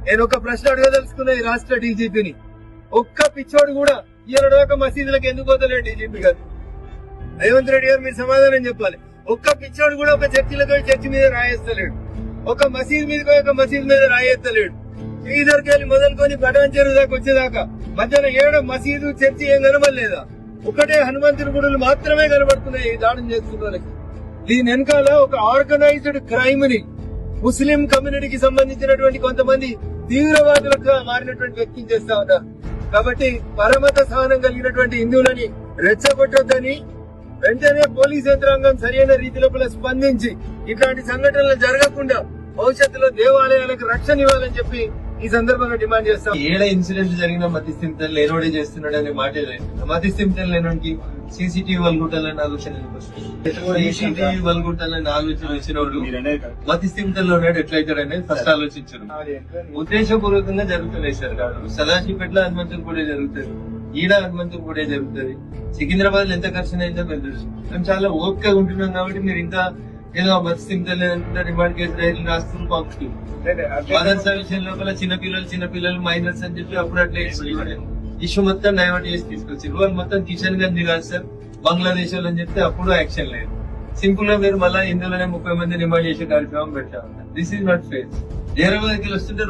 నేను ఒక ప్రశ్న అడగదలుచుకున్నా ఈ రాష్ట్ర డీజీపీని. ఒక్క పిచ్చోడు కూడా ఇరవై మసీదులకు ఎందుకు పోతలేడు డీజీపీ గారు? రేవంత్ రెడ్డి గారు మీరు సమాధానం చెప్పాలి. ఒక్క పిచ్చోడు కూడా ఒక చర్చిలతో చర్చి మీద రాయేస్తలేడు, ఒక మసీద్ మీద ఒక మసీద్ మీద రాయేస్తలేడు. శ్రీధర్కి వెళ్ళి మొదలుకొని బటాన్ చెరువు దాకా వచ్చేదాకా మధ్యలో ఏడో మసీదు చర్చి ఏం కనబడలేదా? ఒకటే హనుమంతుడి గుడులు మాత్రమే కనబడుతున్నాయి ఈ దాడులు చేస్తున్న వాళ్ళకి. దీని వెనకాల ఒక ఆర్గనైజ్డ్ క్రైమ్ ని ముస్లిం కమ్యూనిటీకి సంబంధించినటువంటి కొంతమంది తీవ్రవాదులకు మారినటువంటి వ్యక్తిని చేస్తా ఉన్నారు. కాబట్టి పరమత సహనం కలిగినటువంటి హిందువులని రెచ్చగొట్టొద్దని వెంటనే పోలీస్ యంత్రాంగం సరైన రీతిలో స్పందించి ఇట్లాంటి సంఘటనలు జరగకుండా భవిష్యత్తులో దేవాలయాలకు రక్షణ ఇవ్వాలని చెప్పి ఈ సందర్భంగా డిమాండ్ చేస్తాం. ఏడ ఇన్సిడెంట్ జరిగిన మతిస్థిమితం లేనోడే చేస్తున్నాడు అనే మాట మతిస్థిమితం లేనోడికి సీసీటీవీ వల్గుట్టాలని ఆలోచన, సీసీటీవీ వల్గుట్టాలని ఆలోచన వచ్చిన వాళ్ళు మతిస్థిమితంలో ఉన్నాడు ఎట్లయితాడు అనేది ఫస్ట్ ఆలోచించారు. ఉద్దేశపూర్వకంగా జరుగుతున్నాయి సార్. కాదు సదాశివపేటలో హనుమంతులు కూడా జరుగుతుంది, ఈడ హనుమంతులు కూడా జరుగుతుంది. సికింద్రాబాద్ లో ఎంత ఖర్చు అయిందో మేము తెలుసు. మేము చాలా ఓపికగా ఉంటున్నాం కాబట్టి మీరు ఇంకా ఏదో మత్స్యంతో రిమాండ్ కేసు రైతులు రాస్తున్నారు పంపుతుంది. మదర్సా విషయం లోపల చిన్నపిల్లలు మైనర్స్ అని చెప్పి అప్పుడు అట్లా ఇష్యూ మొత్తం డైవర్ట్ చేసి తీసుకొచ్చారు. వాళ్ళు మొత్తం కిషన్ గంజ్ కాదు సార్ బంగ్లాదేశ్ వాళ్ళు అని చెప్తే అప్పుడు యాక్షన్ లేదు. సింపుల్ గా మీరు మళ్ళీ ఇందులోనే 30 మంది రిమాండ్ చేసే కార్యక్రమం పెట్టారు. This is not fair. 20 వస్తుంటే